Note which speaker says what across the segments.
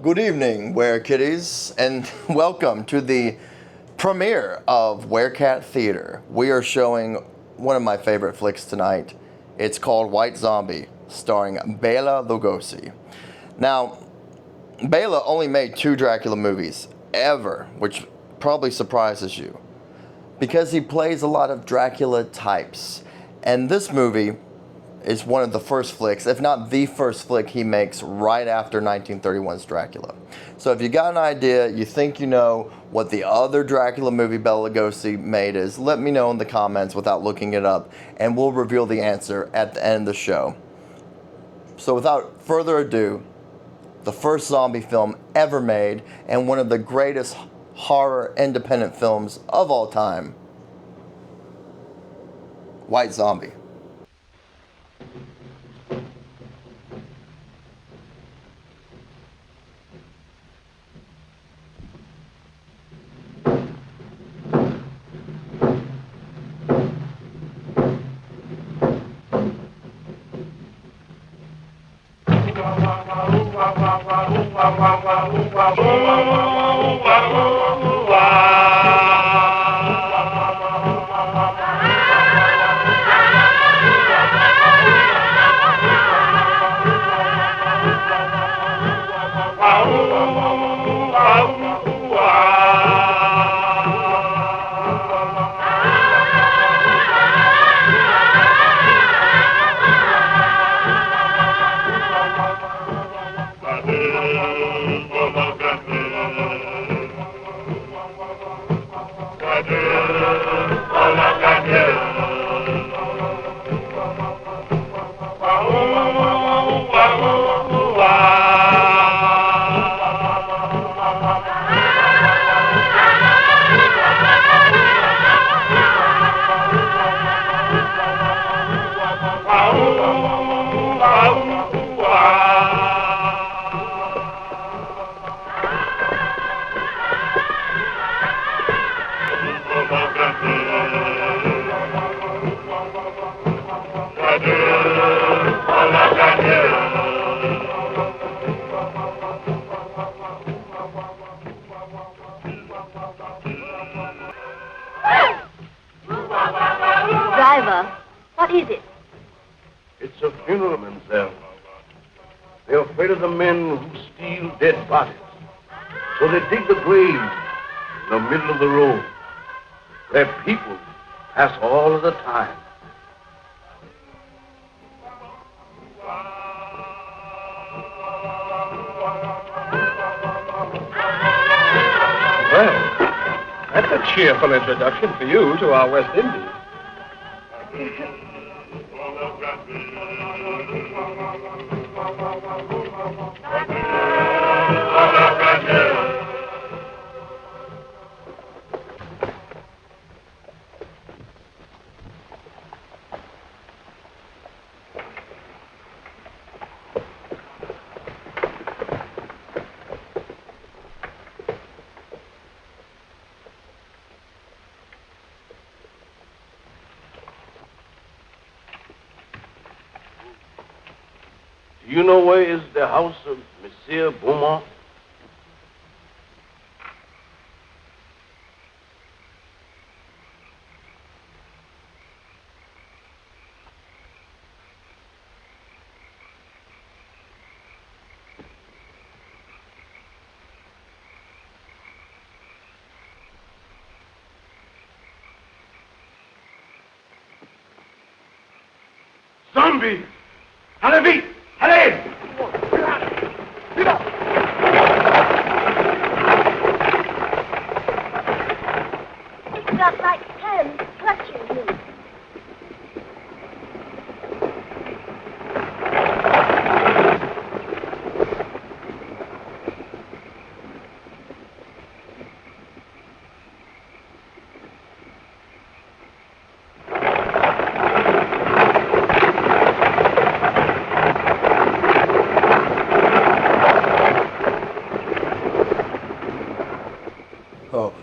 Speaker 1: Good evening, Werekitties, and welcome to the premiere of Werecat Theater. We are showing one of my favorite flicks tonight. It's called White Zombie, starring Bela Lugosi. Now, Bela only made 2 Dracula movies ever, which probably surprises you, because he plays a lot of Dracula types. And this movie is one of the first flicks, if not the first flick he makes right after 1931's Dracula. So if you got an idea, you think you know what the other Dracula movie Bela Lugosi made is, let me know in the comments without looking it up, and we'll reveal the answer at the end of the show. So without further ado, the first zombie film ever made, and one of the greatest horror independent films of all time, White Zombie.
Speaker 2: Driver, what is it?
Speaker 3: It's a funeral, mademoiselle. They're afraid of the men who steal dead bodies. So they dig the grave in the middle of the road, where people pass all of the time.
Speaker 4: Well, that's a cheerful introduction for you to our West Indies.
Speaker 3: Do you know where is the house of Monsieur Bowman? Zombie! Allez-y! Allez!
Speaker 2: It's got like hands clutching me.
Speaker 1: Oh,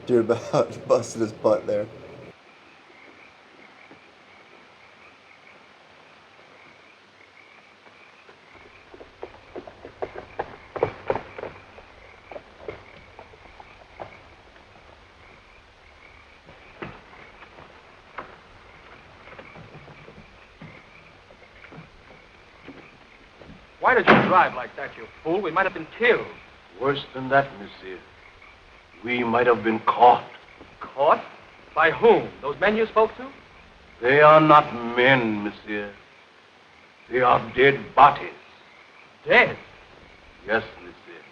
Speaker 1: dude about busted his butt there.
Speaker 4: Why did you drive like that, you fool? We might have been killed.
Speaker 3: Worse than that, monsieur. We might have been caught.
Speaker 4: Caught? By whom? Those men you spoke to?
Speaker 3: They are not men, monsieur. They are dead bodies.
Speaker 4: Dead?
Speaker 3: Yes, monsieur.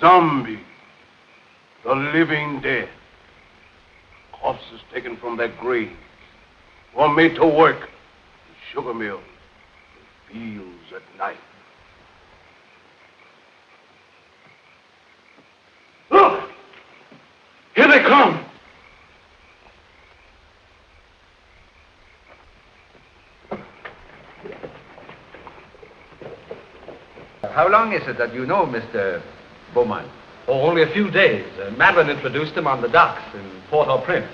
Speaker 3: Zombies. The living dead. Corpses taken from their graves. Or made to work. The sugar mills. The fields at night. Look! Here they come!
Speaker 5: How long is it that you know Mr. Bowman?
Speaker 4: Oh, only a few days. Melan introduced him on the docks in Port-au-Prince.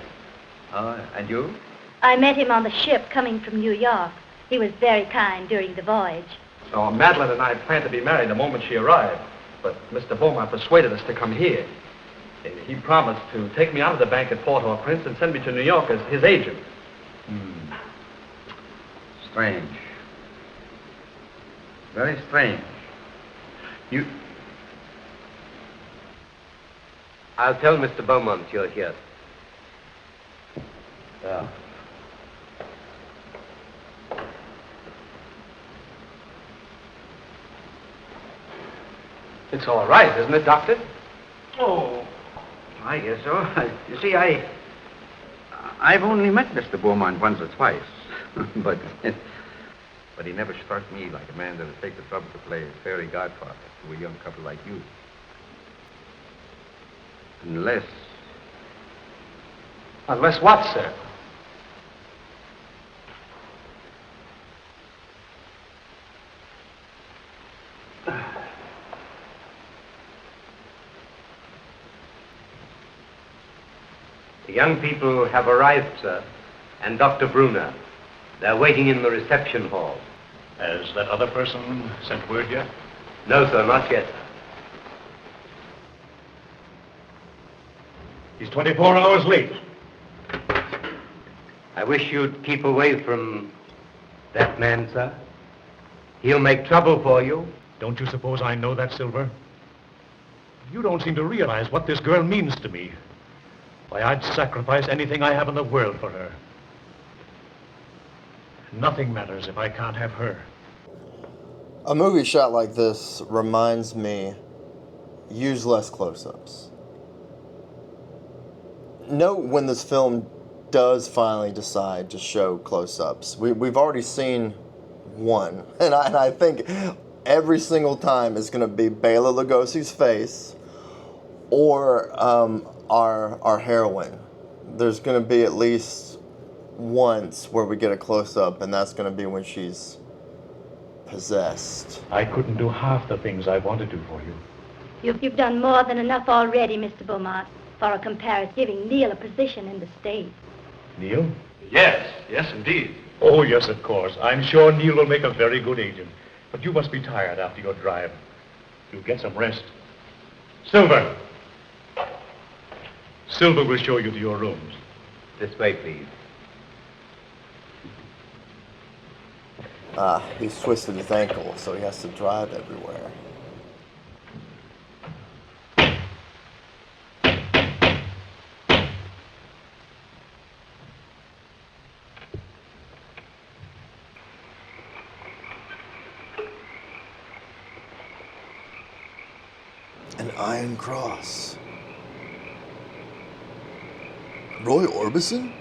Speaker 5: And you?
Speaker 2: I met him on the ship coming from New York. He was very kind during the voyage.
Speaker 4: So Melan and I planned to be married the moment she arrived. But Mr. Bowman persuaded us to come here. He promised to take me out of the bank at Port-au-Prince and send me to New York as his agent.
Speaker 5: Strange. Very strange.
Speaker 6: I'll tell Mr. Beaumont you're here.
Speaker 5: Yeah.
Speaker 4: It's all right, isn't it, Doctor?
Speaker 5: Oh, I guess so. You see, I've only met Mr. Beaumont once or twice, but he never struck me like a man that would take the trouble to play fairy godfather to a young couple like you. Unless...
Speaker 4: Unless what, sir?
Speaker 6: The young people have arrived, sir, and Dr. Brunner. They're waiting in the reception hall.
Speaker 7: Has that other person sent word yet?
Speaker 6: No, sir, not yet.
Speaker 7: He's 24 hours late.
Speaker 6: I wish you'd keep away from that man, sir. He'll make trouble for you.
Speaker 7: Don't you suppose I know that, Silver? You don't seem to realize what this girl means to me. Why, I'd sacrifice anything I have in the world for her. Nothing matters if I can't have her.
Speaker 1: A movie shot like this reminds me, use less close-ups. Note when this film does finally decide to show close-ups. We've already seen one, and I think every single time is going to be Bela Lugosi's face or our heroine. There's going to be at least once where we get a close-up, and that's going to be when she's possessed.
Speaker 7: I couldn't do half the things I want to do for you.
Speaker 2: You've done more than enough already, Mr. Beaumont, for a comparison, giving Neil a position in the state.
Speaker 7: Neil?
Speaker 4: Yes, indeed.
Speaker 7: Oh, yes, of course. I'm sure Neil will make a very good agent. But you must be tired after your drive. You'll get some rest. Silver! Silver will show you to your rooms.
Speaker 6: This way, please.
Speaker 1: He's twisted his ankle, so he has to drive everywhere. An iron cross. Roy Orbison?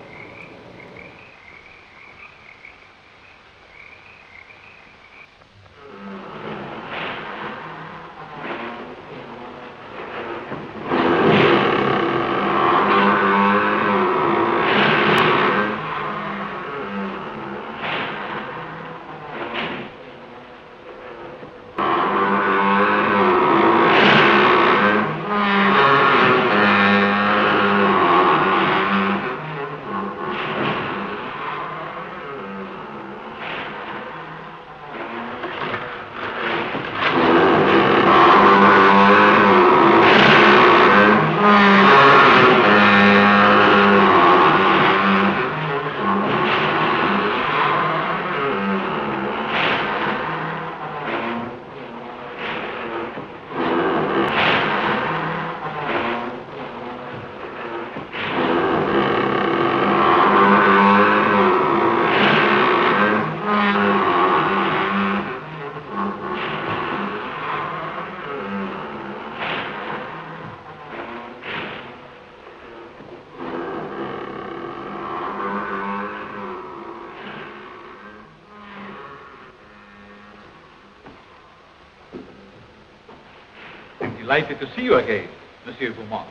Speaker 8: Delighted to see you again, Monsieur Beaumont.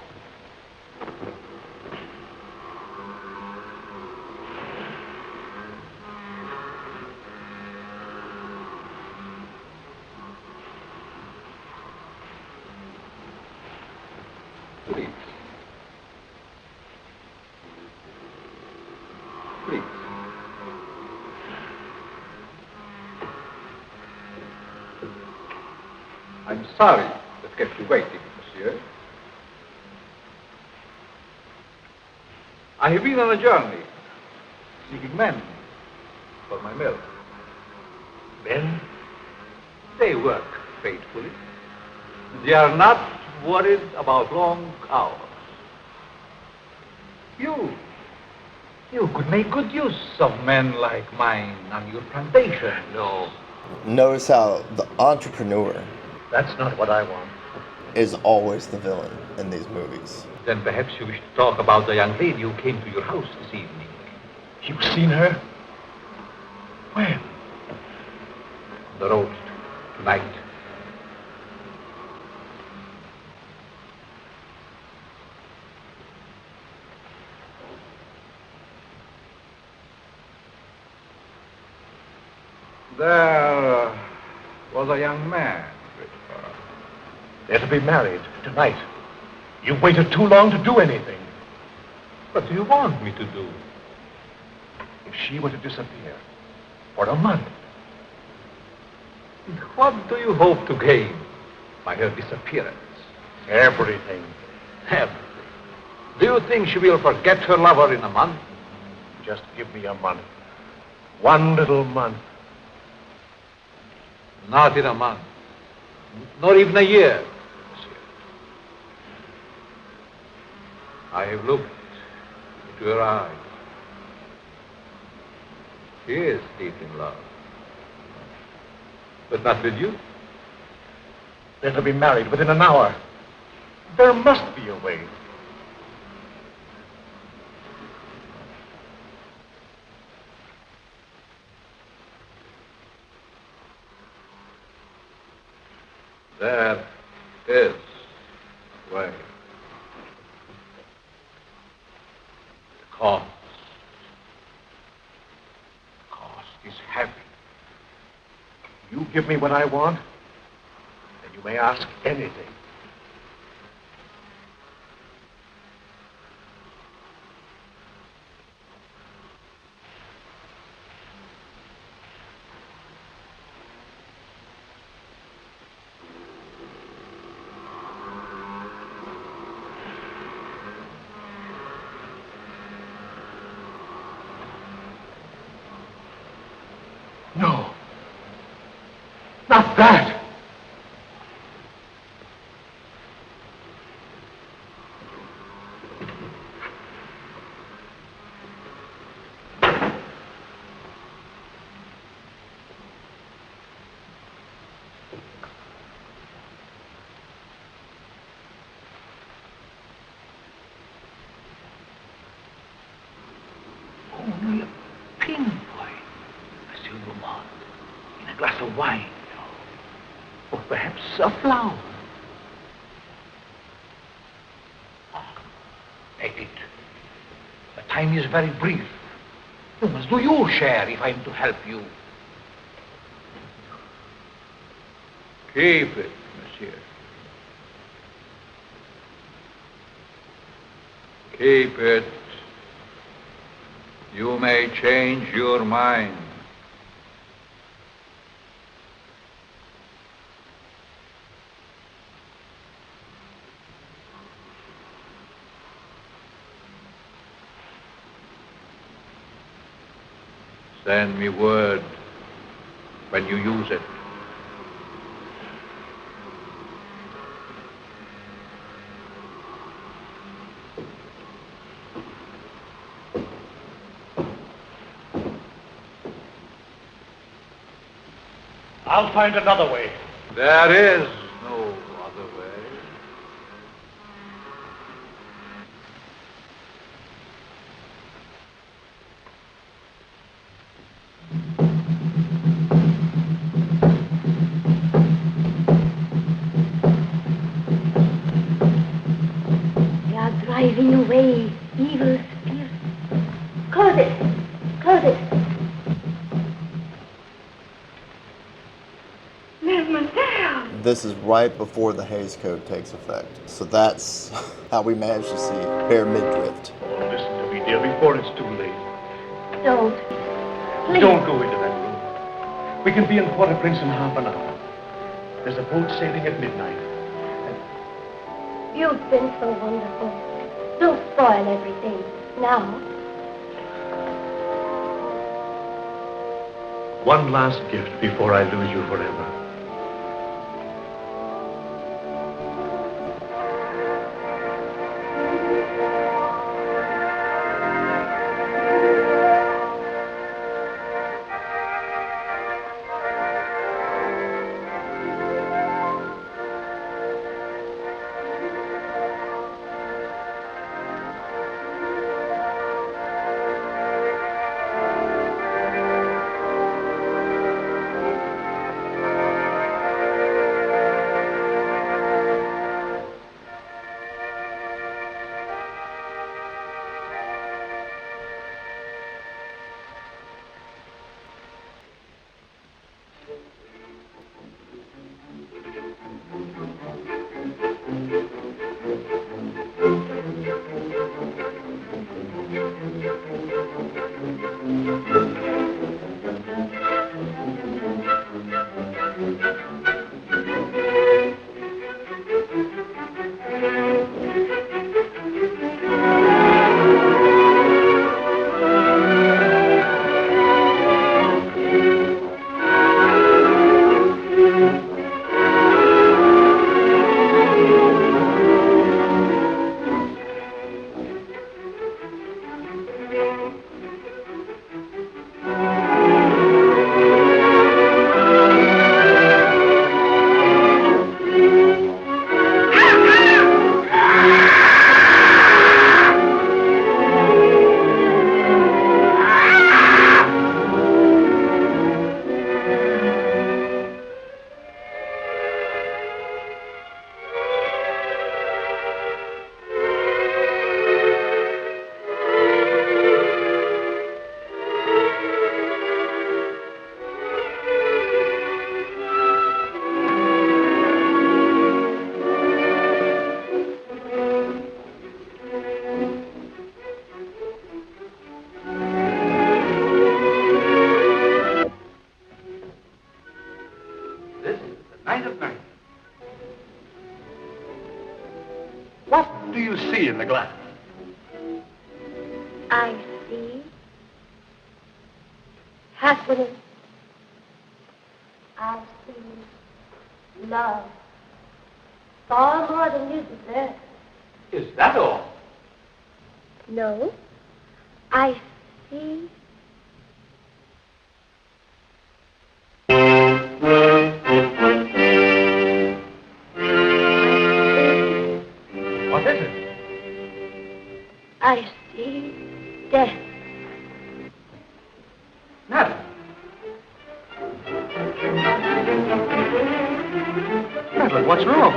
Speaker 8: Please. Please. I'm sorry that kept you waiting, monsieur. I have been on a journey, seeking men for my mill. Men? They work faithfully. They are not worried about long hours. You could make good use of men like mine on your plantation. No.
Speaker 1: Notice how the entrepreneur
Speaker 7: That's not what I want.
Speaker 1: is always the villain in these movies.
Speaker 8: Then perhaps you wish to talk about the young lady who came to your house this evening.
Speaker 7: You've seen her? When?
Speaker 8: On the road tonight. There was a young man with her.
Speaker 7: They're to be married tonight. You've waited too long to do anything.
Speaker 8: What do you want me to do?
Speaker 7: If she were to disappear for a month,
Speaker 8: What do you hope to gain by her disappearance?
Speaker 7: everything.
Speaker 8: Everything. Do you think she will forget her lover in a month?
Speaker 7: Just give me a month. One little month.
Speaker 8: Not in a month. Not even a year, monsieur. I have looked into her eyes. She is deep in love. But not with you.
Speaker 7: They're to be married within an hour. There must be a way.
Speaker 8: There is a way. The cost is heavy.
Speaker 7: You give me what I want, and you may ask anything. No. Not that.
Speaker 8: Only a pinpoint, Monsieur Bowman, in a glass of wine, or perhaps a flower. Take it. The time is very brief. You must do your share if I am to help you. Keep it, monsieur. Keep it. You may change your mind. Send me word when you use it.
Speaker 7: I'll find another way.
Speaker 8: There is no other way.
Speaker 2: chasing away evil spirits. Close it. Close it. Mademoiselle.
Speaker 1: This is right before the Hays Code takes effect. So that's how we managed to see Pierre midriff.
Speaker 7: Listen to me, dear, before it's too late.
Speaker 2: Don't. Please.
Speaker 7: Don't go into that room. We can be in Port-au-Prince in half an hour. There's a boat sailing at midnight.
Speaker 2: You've been so wonderful. Don't spoil everything. Now.
Speaker 7: One last gift before I lose you forever. What do you see in the glass?
Speaker 2: I see happiness. I see love. Far more than you deserve.
Speaker 8: Is that all?
Speaker 2: No. I see
Speaker 8: What is it?
Speaker 2: I see death.
Speaker 8: Madeline. Madeline, what's wrong?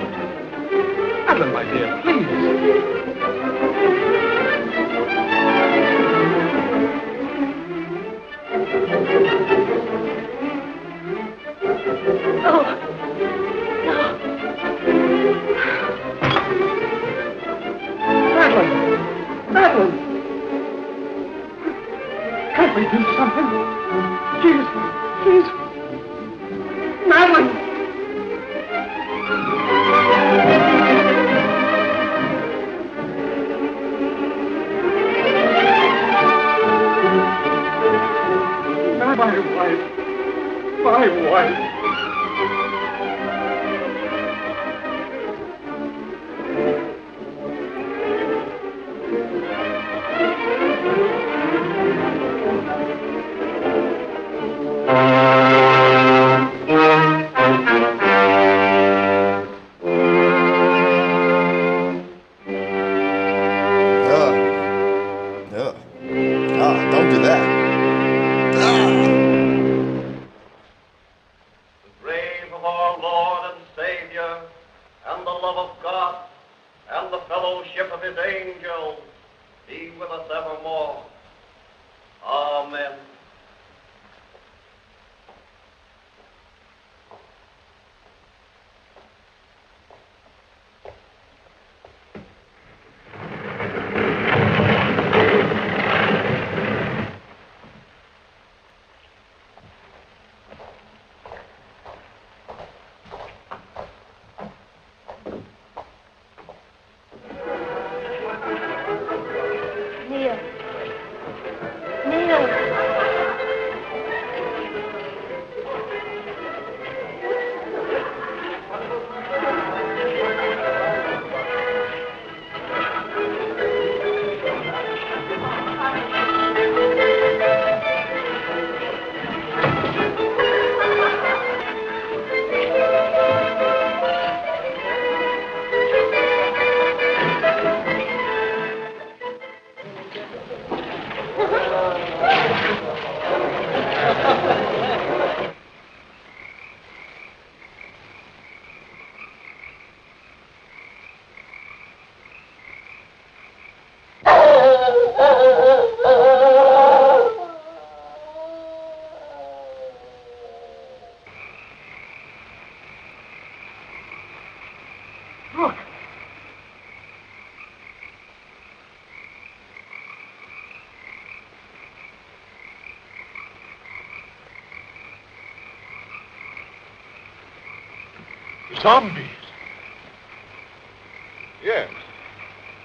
Speaker 8: Madeline, my dear, please.
Speaker 2: Oh, no.
Speaker 8: Madeline! Madeline! Can't we do something? Please! Madeline! My wife!
Speaker 1: Don't do that.
Speaker 3: The grave of our Lord and Savior and the love of God and the fellowship of his angels be with us evermore. Amen.
Speaker 8: Zombies? Yes.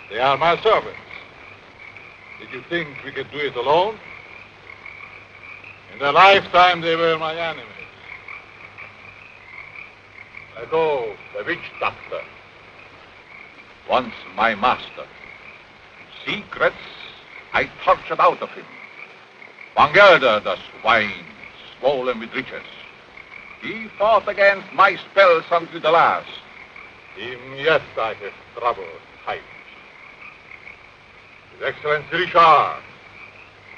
Speaker 8: They are my servants. Did you think we could do it alone? In their lifetime, they were my enemies. I know the witch doctor. Once my master. Secrets I tortured out of him. Bangerda, the swine, swollen with riches. He fought against my spells until the last. Him, yes, I have troubled times. His Excellency Richard,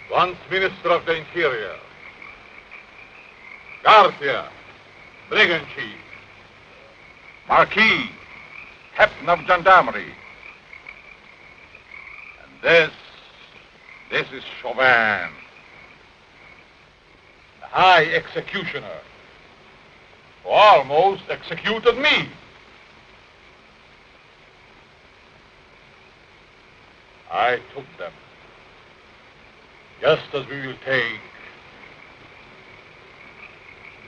Speaker 8: once Minister of the Interior. Garcia, Brigand Chief. Marquis, Captain of Gendarmerie. And this is Chauvin, the High Executioner, who almost executed me. I took them, just as we will take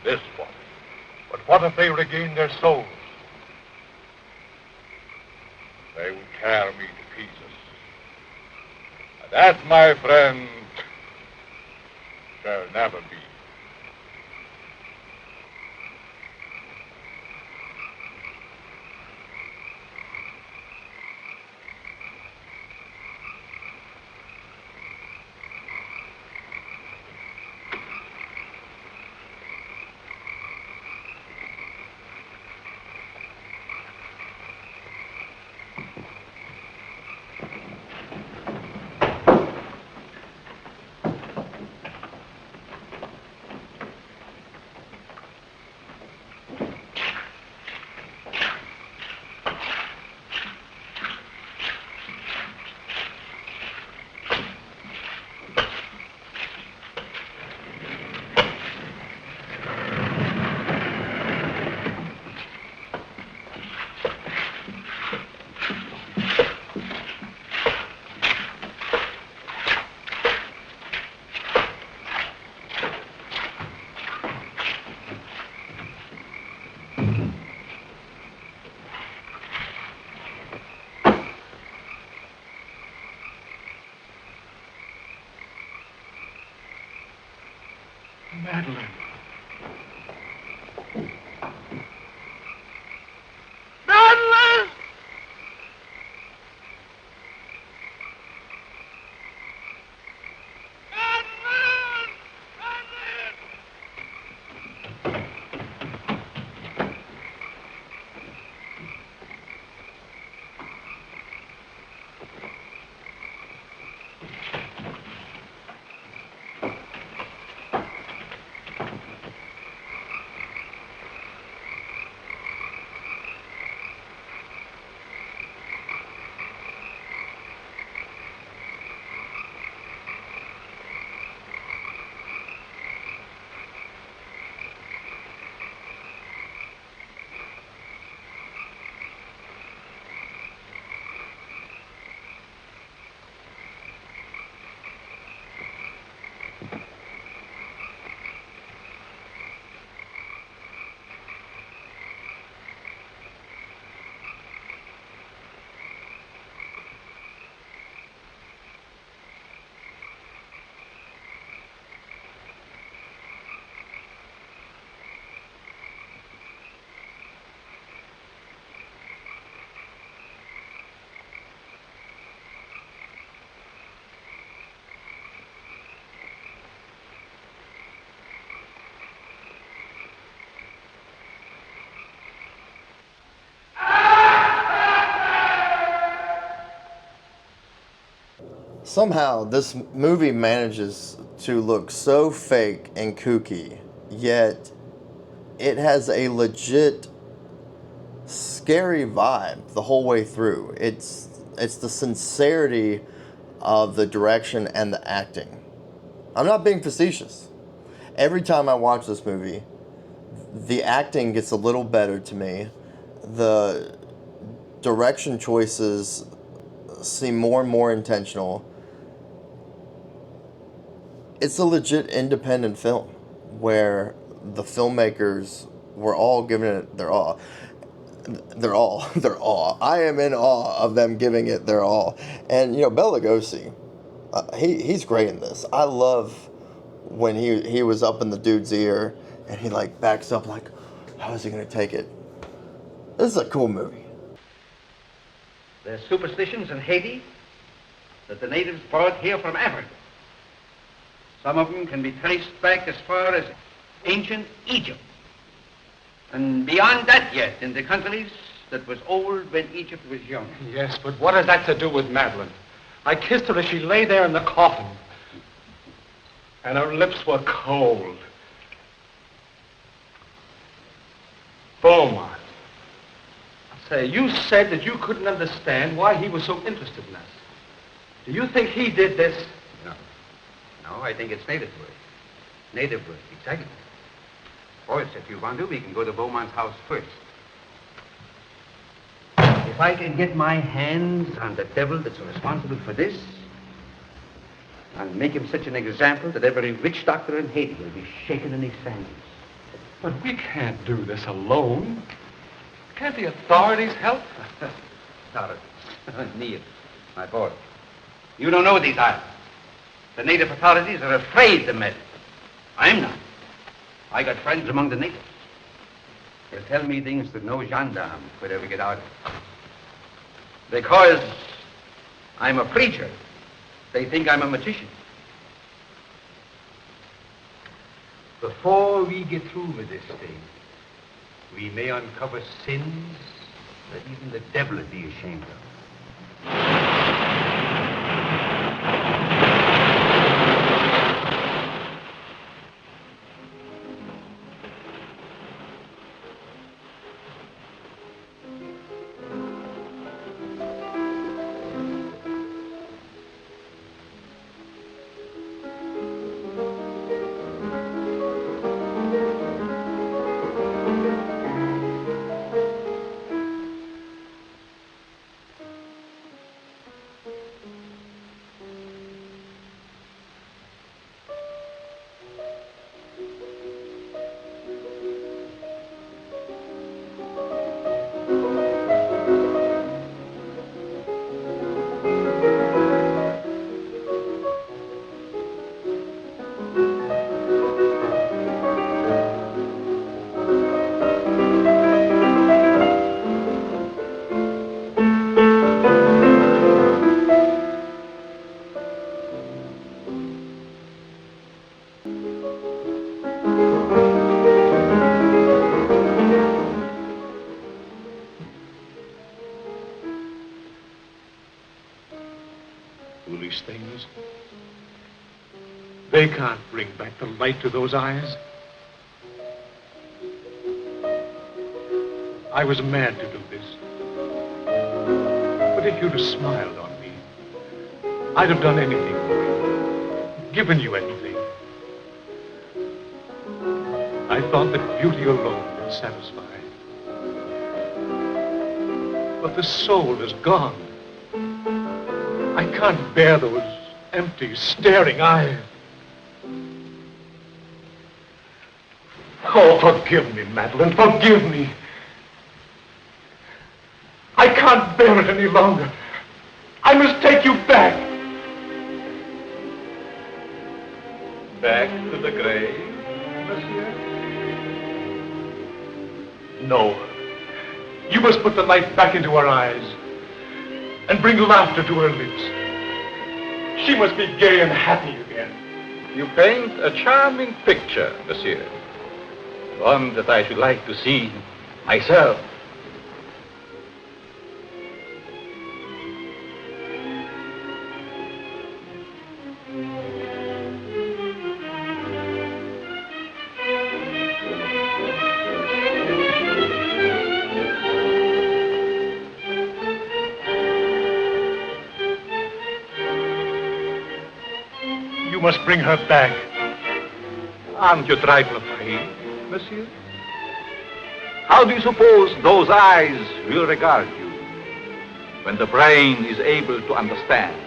Speaker 8: this one. But what if they regain their souls? They will tear me to pieces. And that, my friend, shall never be. Madeline. Madeline!
Speaker 1: Somehow, this movie manages to look so fake and kooky, yet it has a legit scary vibe the whole way through. It's the sincerity of the direction and the acting. I'm not being facetious. Every time I watch this movie, the acting gets a little better to me. The direction choices seem more and more intentional. It's a legit independent film where the filmmakers were all giving it their all. Their all. I am in awe of them giving it their all. And, Bela Lugosi, he's great in this. I love when he was up in the dude's ear and he backs up how is he going to take it? This is a cool movie.
Speaker 5: There's superstitions in Haiti that the natives brought here from Africa. Some of them can be traced back as far as ancient Egypt. And beyond that yet, in the countries that was old when Egypt was young.
Speaker 4: Yes, but what has that to do with Madeline? I kissed her as she lay there in the coffin. And her lips were cold. Beaumont. Say, you said that you couldn't understand why he was so interested in us. Do you think he did this?
Speaker 5: No, I think it's native work. Native work, exactly. Of course, if you want to, we can go to Bowman's house first. If I can get my hands on the devil that's responsible for this, I'll make him such an example that every witch doctor in Haiti will be shaken in his sandals.
Speaker 4: But we can't do this alone. Can't the authorities help?
Speaker 5: Authorities? Neil, my boy. You don't know these islands. The native authorities are afraid to meddle. I'm not. I got friends among the natives. They'll tell me things that no gendarme could ever get out of. Because I'm a preacher, they think I'm a magician.
Speaker 6: Before we get through with this thing, we may uncover sins that even the devil would be ashamed of.
Speaker 7: Foolish things. They can't bring back the light to those eyes. I was mad to do this. But if you'd have smiled on me, I'd have done anything for you, given you anything. I thought that beauty alone would satisfy. But the soul is gone. I can't bear those empty, staring eyes. Oh, forgive me, Madeline, forgive me. I can't bear it any longer. I must take you back.
Speaker 8: Back to the grave, monsieur?
Speaker 7: No. You must put the light back into her eyes and bring laughter to her lips. She must be gay and happy again.
Speaker 8: You paint a charming picture, monsieur. One that I should like to see myself.
Speaker 7: must bring her back.
Speaker 8: Aren't you trifle afraid, monsieur? How do you suppose those eyes will regard you when the brain is able to understand?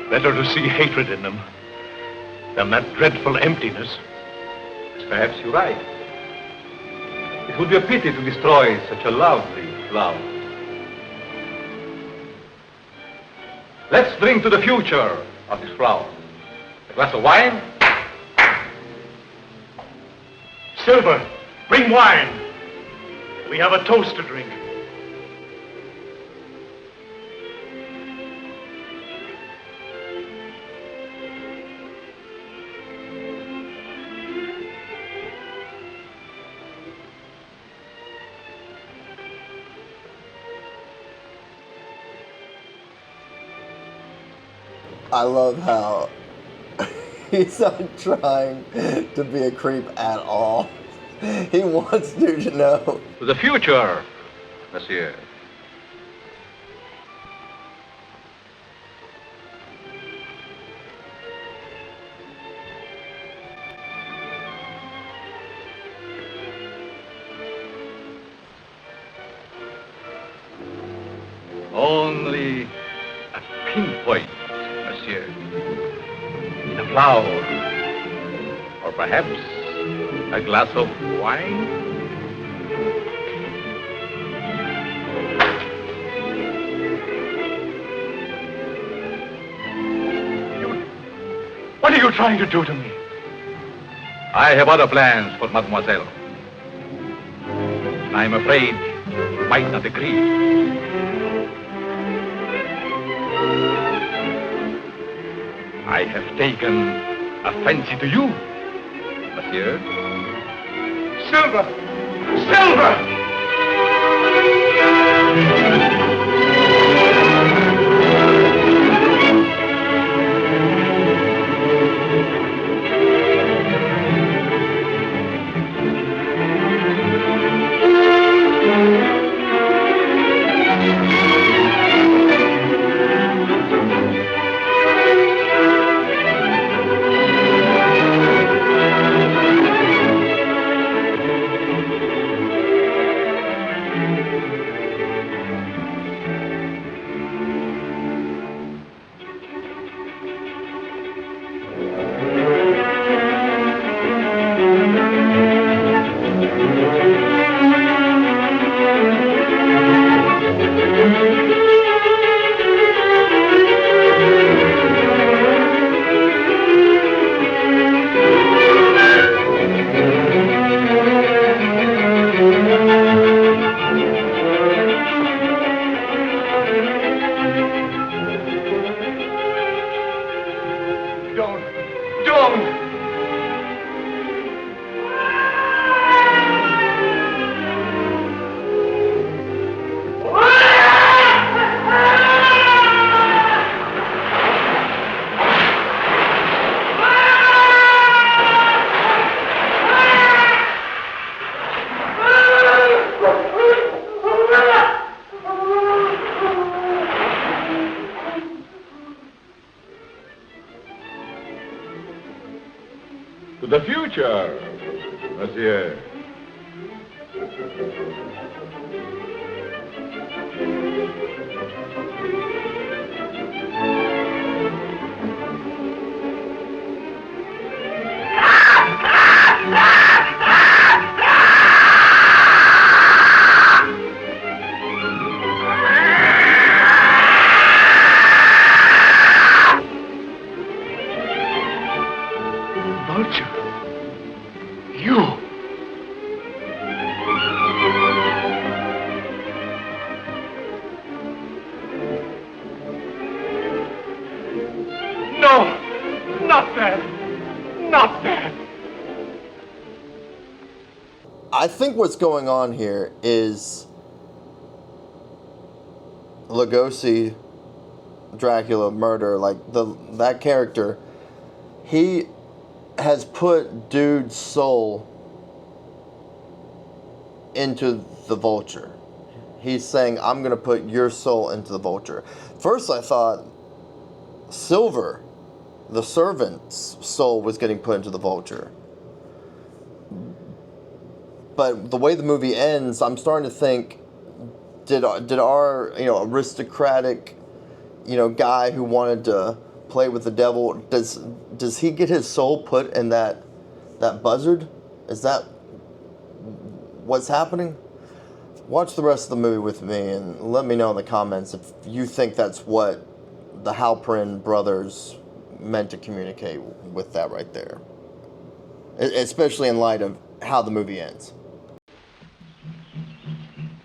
Speaker 7: Better to see hatred in them than that dreadful emptiness.
Speaker 8: Perhaps you're right. It would be a pity to destroy such a lovely flower. Let's drink to the future of this flower. A glass of wine?
Speaker 7: Silver, bring wine. We have a toast to drink.
Speaker 1: I love how he's not trying to be a creep at all. He wants you to know.
Speaker 8: To the future, monsieur. Only a pinpoint, monsieur, in a flower, or perhaps a glass of wine.
Speaker 7: What are you trying to do to me?
Speaker 8: I have other plans for mademoiselle. I'm afraid you might not agree. I have taken a fancy to you, monsieur.
Speaker 7: Silver! Silver!
Speaker 8: To the future, monsieur.
Speaker 1: think what's going on here is Lugosi, Dracula Murder, like that character, he has put dude's soul into the vulture. He's saying, I'm going to put your soul into the vulture. First I thought Silver, the servant's soul, was getting put into the vulture. But the way the movie ends, I'm starting to think, did our aristocratic guy who wanted to play with the devil, does he get his soul put in that buzzard? Is that what's happening? Watch the rest of the movie with me and let me know in the comments if you think that's what the Halperin brothers meant to communicate with that right there. Especially in light of how the movie ends.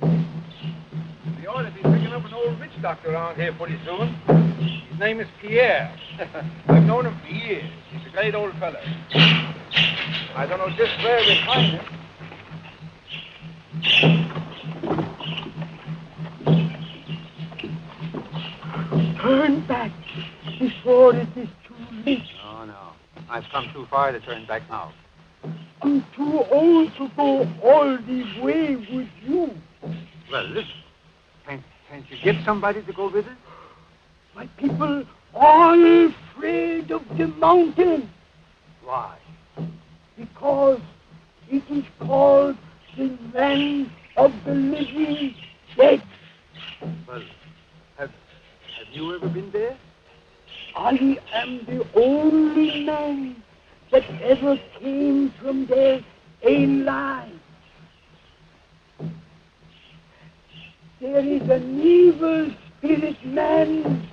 Speaker 8: We ought to be picking up an old witch doctor around here pretty soon. His name is Pierre. I've known him for years. He's a great old fella. I don't know just where we find him.
Speaker 9: Turn back before it is too late.
Speaker 6: No. I've come too far to turn back now.
Speaker 9: I'm too old to go all the way with you.
Speaker 6: Well, listen. Can't you get somebody to go with us?
Speaker 9: My people are afraid of the mountain
Speaker 6: Why?
Speaker 9: because it is called the land of the living dead.
Speaker 6: Well, have you ever been there?
Speaker 9: I am the only man that ever came from there alive. There is an evil spirit man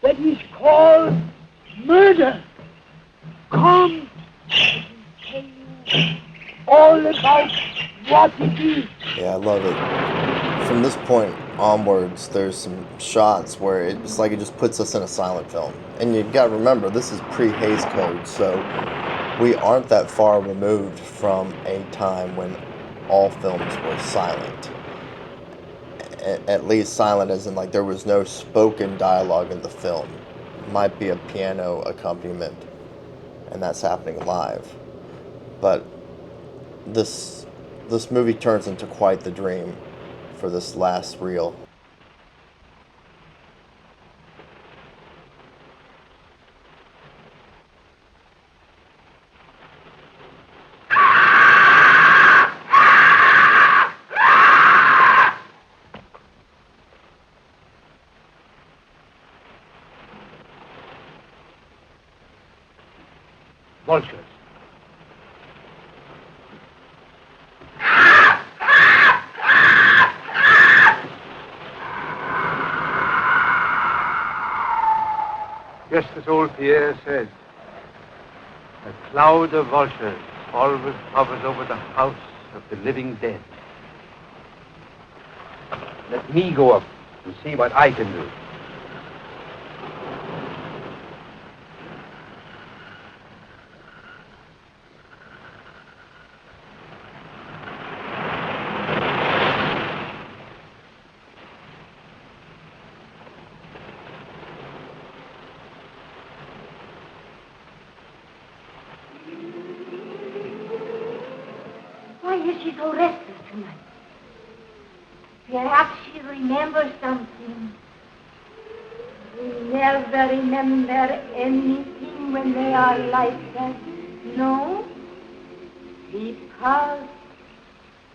Speaker 9: that is called murder. Come, I will tell you all about what it is.
Speaker 1: Yeah, I love it. From this point onwards, there's some shots where it's like it just puts us in a silent film. And you gotta remember, this is pre-Hays Code, so we aren't that far removed from a time when all films were silent. At least silent as in, like, there was no spoken dialogue in the film. Might be a piano accompaniment, and that's happening live. But this movie turns into quite the dream for this last reel.
Speaker 8: Vultures. Just as old Pierre said, a cloud of vultures always hovers over the house of the living dead. Let me go up and see what I can do.
Speaker 2: Why is she so restless tonight? Perhaps she remembers something. We never remember anything when they are like that. No? Because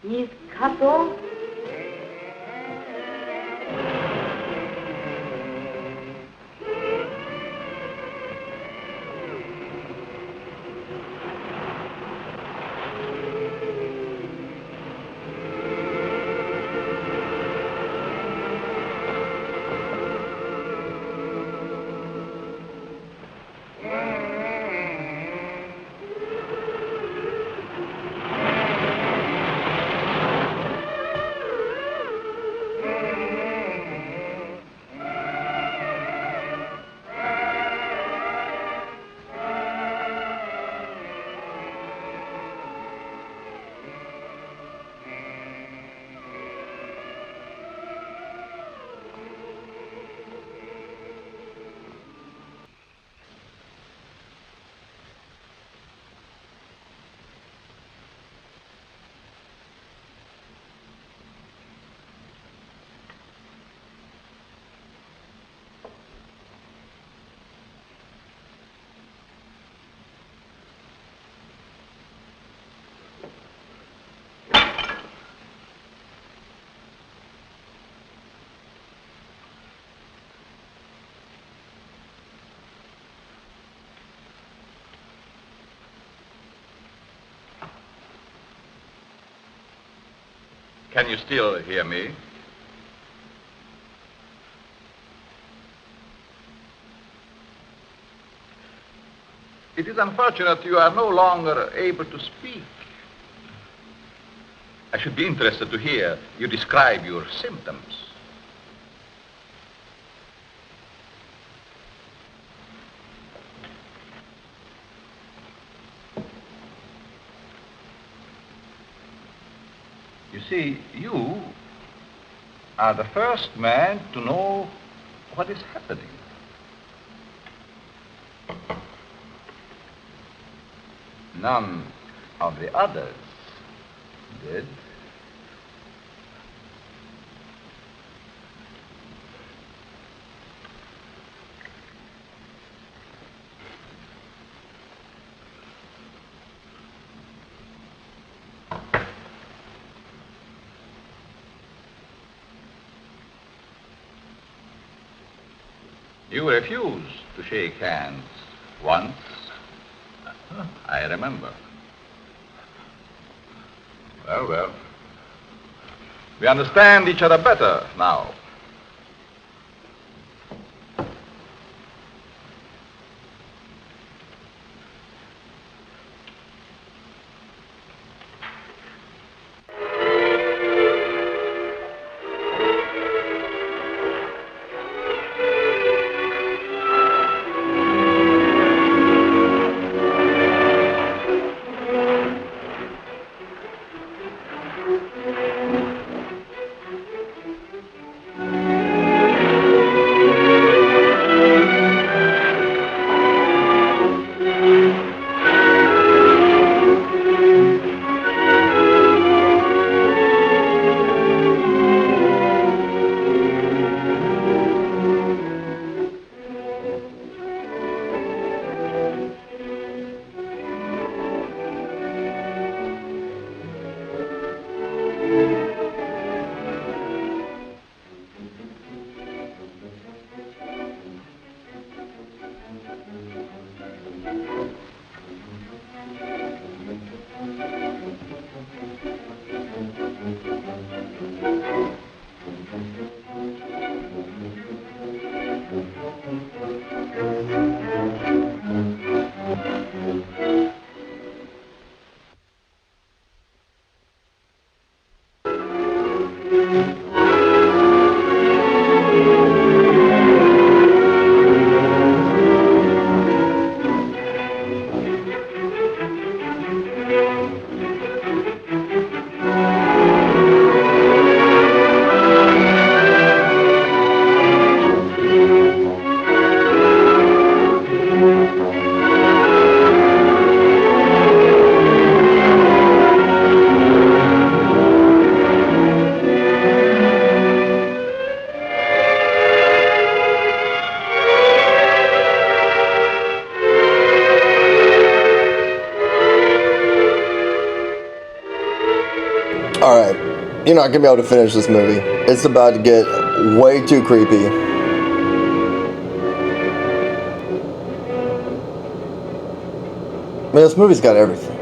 Speaker 2: he's cut off.
Speaker 10: Can you still hear me? It is unfortunate you are no longer able to speak. I should be interested to hear you describe your symptoms. You see, you are the first man to know what is happening. None of the others did. You refused to shake hands once. I remember. Well. We understand each other better now.
Speaker 1: You're not gonna be able to finish this movie. It's about to get way too creepy. I mean, this movie's got everything.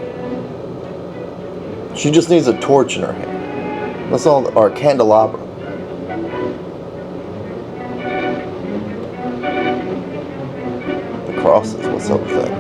Speaker 1: She just needs a torch in her hand. That's all, or a candelabra. The crosses, what's up with that?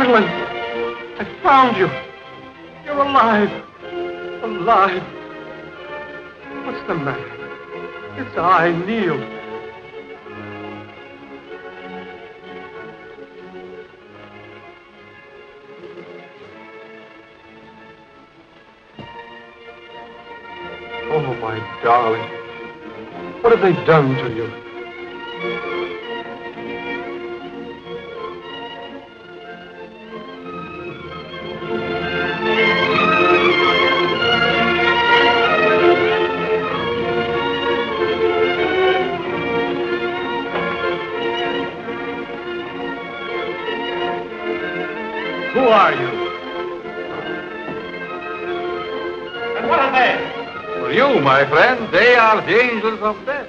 Speaker 7: Melan, I found you. You're alive. Alive. What's the matter? It's I, Neil. Oh, my darling. What have they done to you? Who are you?
Speaker 5: And what are they?
Speaker 10: For you, my friend, they are the angels of death.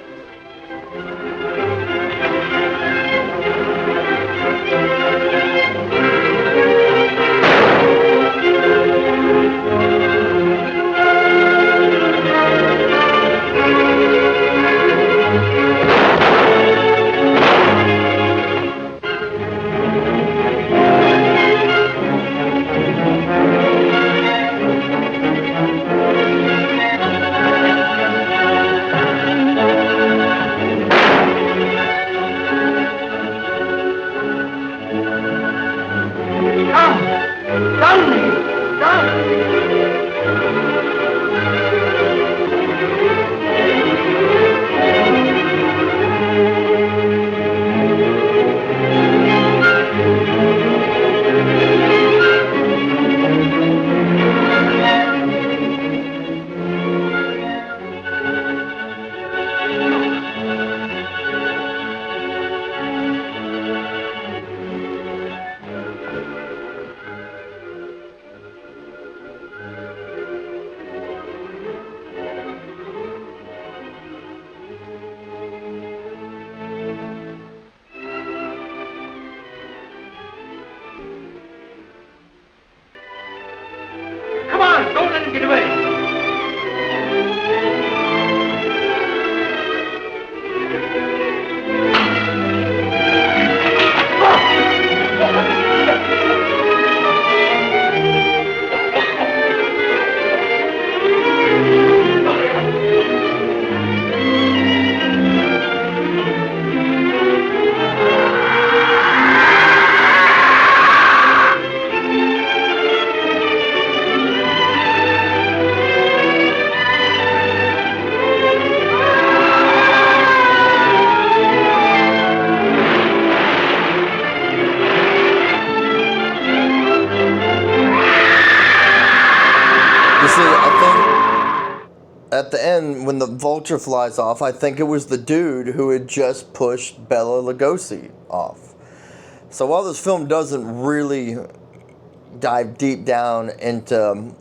Speaker 5: Don't let him get away.
Speaker 1: At the end, when the vulture flies off, I think it was the dude who had just pushed Bela Lugosi off. So while this film doesn't really dive deep down into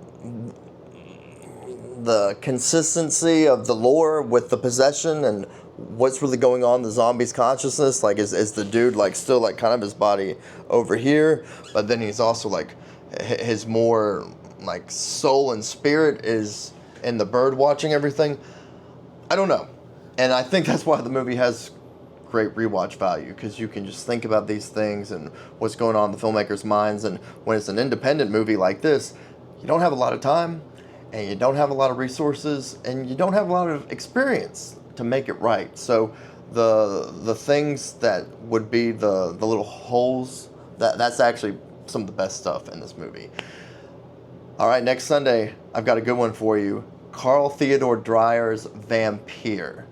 Speaker 1: the consistency of the lore with the possession and what's really going on in the zombie's consciousness, like is the dude like still like kind of his body over here, but then he's also like his more like soul and spirit is in the bird watching everything. I don't know. And I think that's why the movie has great rewatch value, because you can just think about these things and what's going on in the filmmakers' minds. And when it's an independent movie like this, you don't have a lot of time and you don't have a lot of resources and you don't have a lot of experience to make it right. So the things that would be the little holes, that's actually some of the best stuff in this movie. All right, next Sunday, I've got a good one for you. Carl Theodor Dreyer's Vampire.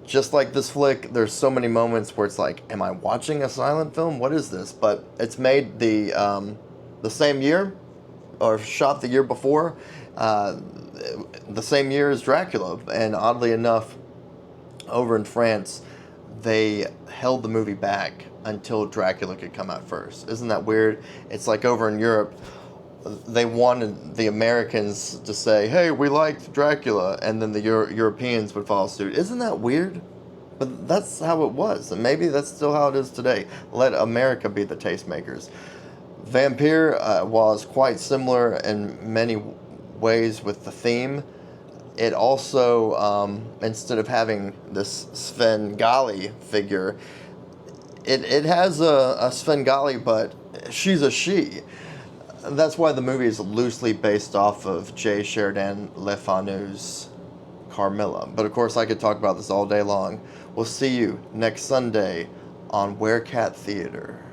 Speaker 1: Just like this flick, there's so many moments where it's like, am I watching a silent film? What is this? But it's made the same year, or shot the year before, the same year as Dracula. And oddly enough, over in France, they held the movie back until Dracula could come out first. Isn't that weird? It's like over in Europe, they wanted the Americans to say, hey, we liked Dracula, and then the Europeans would follow suit. Isn't that weird? But that's how it was, and maybe that's still how it is today. Let America be the tastemakers. Vampire was quite similar in many ways with the theme. It also, instead of having this Svengali figure, it has a Svengali, but she's a she. That's why the movie is loosely based off of J. Sheridan Le Fanu's Carmilla. But of course, I could talk about this all day long. We'll see you next Sunday on Werecat Theater.